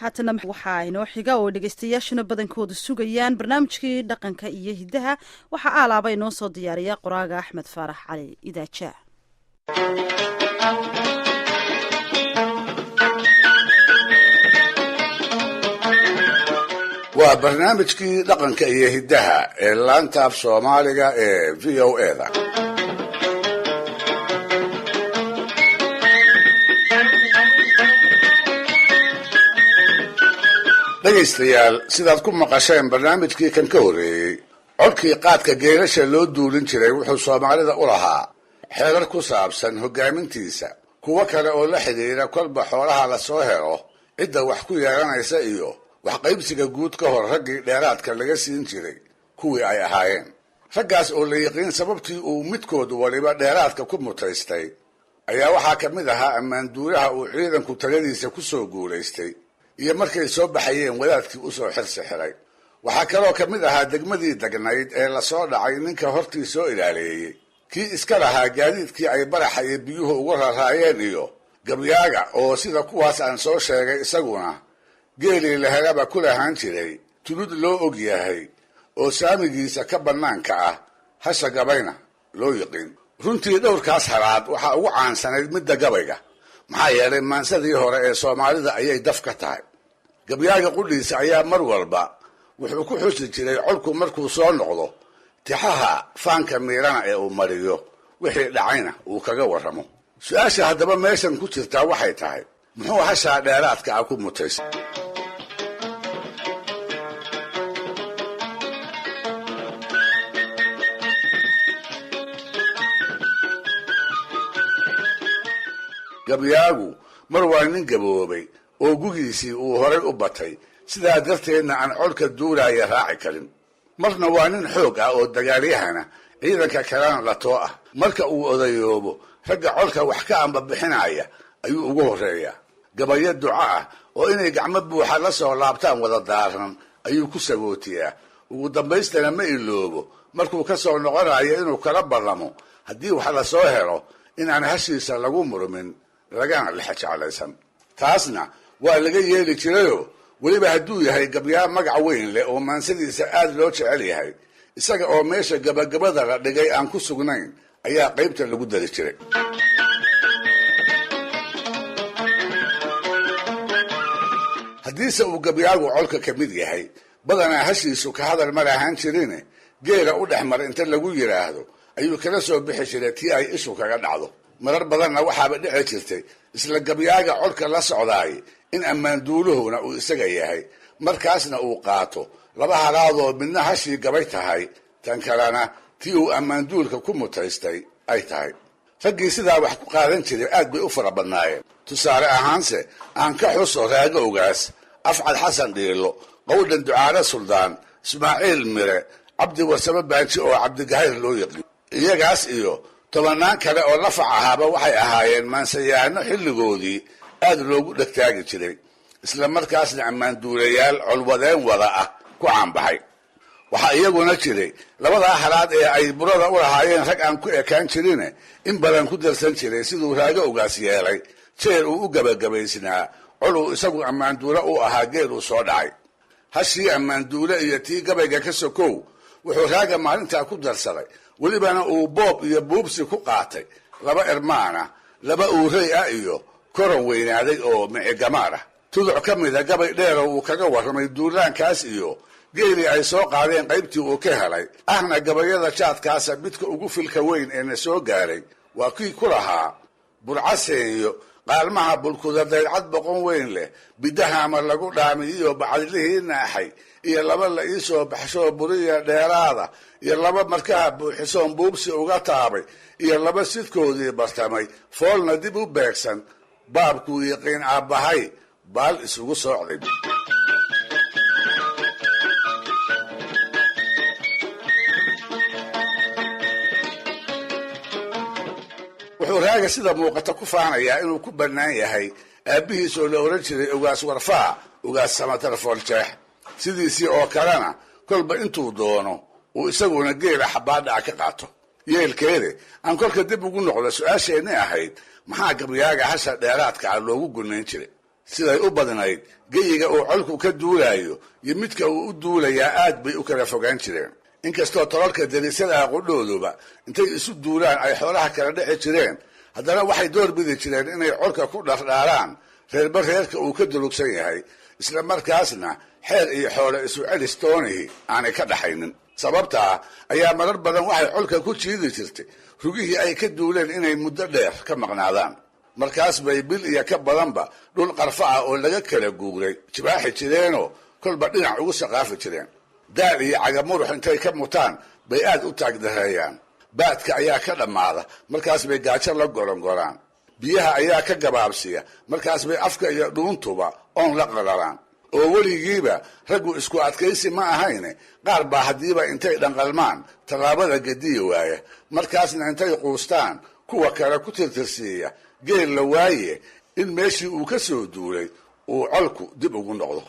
haatana waxaa inoo xiga oo dhegeystayaashuna badankoodu sugayaan barnaamijkii dhaqanka iyo hidaha waxaa aalaaba inoo soo diyaariya qoraaga axmed faarax cali idaaja. waa barnaamijkii dhaqanka iyo hidaha ee laanta af soomaaliga ee VOA-da. dhegaystayaal sidaad ku maqasheen barnaamijkii kan ka horreeyey codkii qaadka geelasha loo duulin jiray wuxuu soomaalida u lahaa xeerar ku saabsan hoggaamintiisa, kuwo kale oo la xidhiidha kolba xoolaha la soo helo cidda wax ku yeelanaysa iyo wax qaybsiga guud ka hor raggii dheeraadka laga siin jiray kuwii ay ahaayeen. raggaas oo la yiqiin sababtii uu midkood waliba dheeraadka ku mutaystay ayaa waxaa ka mid ahaa ammaanduulaha uu ciidanku taladiisa ku soo guulaystay iyo markay soo baxayeen wadaadkii u soo xirsixiray. waxaa kaloo ka mid ahaa degmadii degnayd ee lasoo dhacay ninka hortii soo ilaaleeyey, kii iska lahaa gaadiidkii ay baraxa iyo biyuhu uga raraayeen, iyo gabyaaga oo sida kuwaas aan soo sheegay isaguna geelii la helaba ku lahaan jiray tulud loo og yahay oo saamigiisa ka bannaanka ah, hasha gabayna loo yiqiin. runtii dhowrkaas halaad waxaa ugu caansanayd midda gabayga, maxaa yeelay maansadii hore ee soomaalida ayay daf ka tahay. gabyaaga qudhiisa ayaa mar walba wuxuu ku xusi jiray colku markuu soo noqdo tixaha faanka miirana ee uu mariyo, wixii dhacayna uu kaga warramo. su-aasha haddaba meeshan ku jirtaa waxay tahay, muxuu hashaa dheeraadka ah ku mutaystay? gabyaagu mar waa nin gaboobay oo gugiisii uu horay u batay, sidaa darteedna aan colka duulaaya raaci karin. marna waa nin xoog ah oo dagaalyahana, ciidanka kalena latoo ah. marka uu odayoobo ragga colka wax ka ambabixinaya ayuu ugu horreeyaa. gabayo duco ah oo inay gacmo buuxa la soo laabtaan wada daaran ayuu ku sagootiyaa. ugu dambaystana ma iloobo markuu ka soo noqonayo inuu kala ballamo haddii wax la soo helo inaan hashiisa lagu murmin lagana lexajeclaysan. taasna waa laga yeeli jirayoo weliba hadduu yahay gabyaa magac weyn leh oo maansadiisa aad loo jecel yahay, isaga oo meesha gabagabada la dhigay aan ku sugnayn ayaa qaybta lagu dari jiray. haddiise uu gabyaagu colka ka mid yahay, badanaa hashiisu ka hadal ma lahaan jirine geela u dhex mar inta lagu yidhaahdo ayuu kala soo bixi jiray tii ay ishu kaga dhacdo. marar badanna waxaaba dhici jirtay isla gabyaaga colka la socdaay in ammaanduuluhuna uu isaga yahay, markaasna uu qaato laba halaadoo midna hashii gabay tahay, tan kalena tii uu ammaanduulka ku mutaystay ay tahay. raggii sidaa wax ku qaadan jiray aad bay u fara badnaayeen. tusaale ahaanse aan ka xuso raago ogaas, afcad xasan dhiilo, qowdhan ducaale suldaan, ismaaciil mire, cabdi warsame baaji oo cabdigahayr loo yaqiin. iyagaas iyo tobannaan kale oo lafac ahaaba waxay ahaayeen maansayaano xilligoodii aad loogu dhegtaagi jiray, isla markaasna ammaanduulayaal colwadeen wada ah ku caanbaxay. waxaa iyaguna jiray labadaa halaad ee ay burada u lahaayeen rag aan ku ekaan jirine in badan ku darsan jiray, siduu raago ogaas yeelay jeer uu u gabagabaysnaa col uu isagu ammaanduule u ahaa geel uu soo dhacay. hashii ammaanduule iyo tii gabayga ka sokow wuxuu raaga maalintaa ku darsaday, welibana uu boob iyo buubsi ku qaatay laba ermaana, laba uurey ah iyo koran weynaaday oo micigamaar ah. tuduc ka mida gabay dheero uu kaga warramay duulaankaas iyo geelii ay soo qaadeen qaybtii uu ka helay, ahna gabayada jaadkaasa midka ugu filka weyn ee na soo gaaray waa kii ku lahaa burcaseenyo qaalmaha bulkuda daydcad boqon weyn leh, bidahaama lagu dhaami iyo bacdilihii naaxay, iyo laba la ii soo baxshoo buriya dheeraada, iyo laba markaha buuxisoon buubsi uga taabay, iyo laba sidkoodii bartamay foolna dib u beegsan, baabkuu yiqiin aabbahay baal isugu soocday. wuxuu raaga sida muuqata ku faanayaa inuu ku bannaan yahay aabbihiis oo la ohan jiray ogaas warfaa, ogaas samatar fooljeex. sidiisii oo kalena kolba intuu doono uu isaguna geela xabaadhaca ka qaato. yeelkeede aan kolka dib ugu noqdo su-aasheenni ahayd, maxaa gabyaaga hasha dheeraadka ah loogu gunayn jiray? siday u badnayd geyiga uu colku ka duulayo iyo midka uu u duulayaa aad bay u kala fogaan jireen inkastoo tolalka derisada ah qudhooduba intay isu duulaan ay xoolaha kala dhici jireen haddana waxay door bidi jireen inay colka ku dhardhaaraan reerba reerka uu ka durugsan yahay isla markaasna xeer iyo xoolo isu celis toonihi aanay ka dhaxaynin sababtaa ayaa marar badan waxay colka ku jiidi jirtay rugihii ay ka duuleen inay muddo dheer ka maqnaadaan markaas bay bil iyo ka badanba dhul qarfa ah oo laga kala guuray jibaaxi jireenoo kolba dhinac ugu saqaafi jireen daal iyo cagamurux intay ka mutaan bay aad u taagdareeyaan baadka ayaa ka dhammaada markaas bay gaajo la gorongoraan biyaha ayaa ka gabaabsiya markaas bay afka iyo dhuuntuba oon la qalalaan oo weligiiba raggu isku adkaysi ma ahayne qaar baa haddiiba intay dhanqalmaan tallaabada gediya waaya markaasna intay quustaan kuwa kale ku tirtirsiiya geel la waaye in meeshii uu ka soo duulay uu colku dib ugu noqdo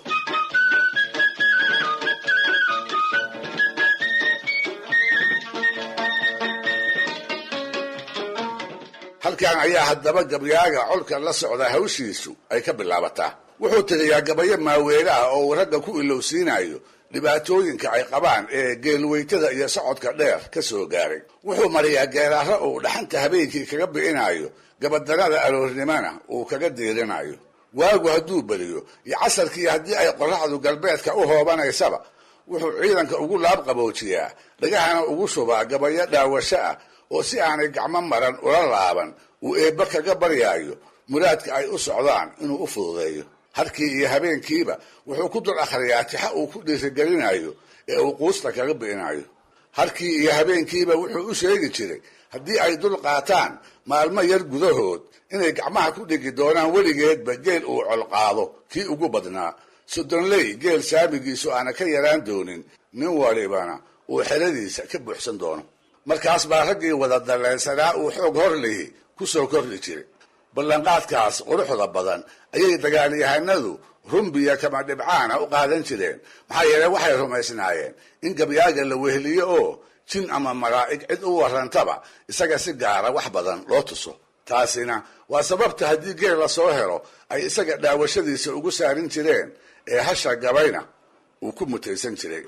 halkan ayaa haddaba gabyaaga colka la socda hawshiisu ay ka bilaabataa wuxuu tiriyaa gabayo maaweele ah oo uu ragga ku ilowsiinayo dhibaatooyinka ay qabaan ee geelweytada iyo socodka dheer ka soo gaaray wuxuu mariyaa geeraaro uu dhaxanta habeenkii kaga bi'inayo gabadarada aroornimana uu kaga diirinayo waagu hadduu beriyo iyo casarkii haddii ay qorraxdu galbeedka u hoobanaysaba wuxuu ciidanka ugu laabqaboojiyaa dhagahana ugu shubaa gabayo dhaawasho ah oo si aanay gacmo maran ula laaban uu eebba kaga baryaayo muraadka ay u socdaan inuu u fududeeyo harkii iyo habeenkiiba wuxuu ku dul akhriyaa tixa uu ku dhiirigelinayo ee uu quusta kaga bi'inayo harkii iyo habeenkiiba wuxuu u sheegi jiray haddii ay dul qaataan maalmo yar gudahood inay gacmaha ku dhigi doonaan weligeedba geel uu colqaado kii ugu badnaa soddonley geel saamigiisu aana ka yaraan doonin nin walibana uu xeradiisa ka buuxsan doono markaas baa raggii wada daleensanaa uu xoog hor lihi ku soo korri jiray ballanqaadkaas quruxda badan ayay dagaalyahanadu rumbiya kama dhibcaana u qaadan jireen maxaa yeeley waxay rumaysnaayeen in gabyaaga la weheliyo oo jin ama malaa'ig cid u warrantaba isaga si gaara wax badan loo tuso taasina waa sababta haddii geel la soo helo ay isaga dhaawashadiisa ugu saarin jireen ee hasha gabayna uu ku mutaysan jiray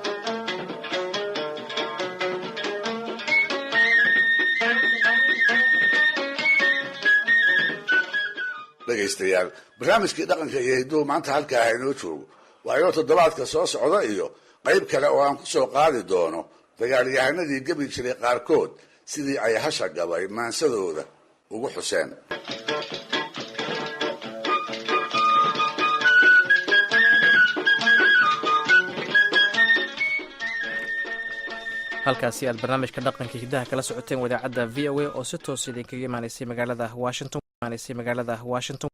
dhegaystayaal barnaamijkii dhaqanka iyo hidduhu maanta halkaa ha inoo joogo waa inoo toddobaadka soo socda iyo qayb kale oo aan ku soo qaadi doono dagaalyahanadii gebi jiray qaarkood sidii ay hasha gabay maansadooda ugu xuseen halkaasi aad barnaamijka dhaqanka hiddaha kala socoteen wadaacadda v o a oo si toos idinkaga imaanaysay magaalada washington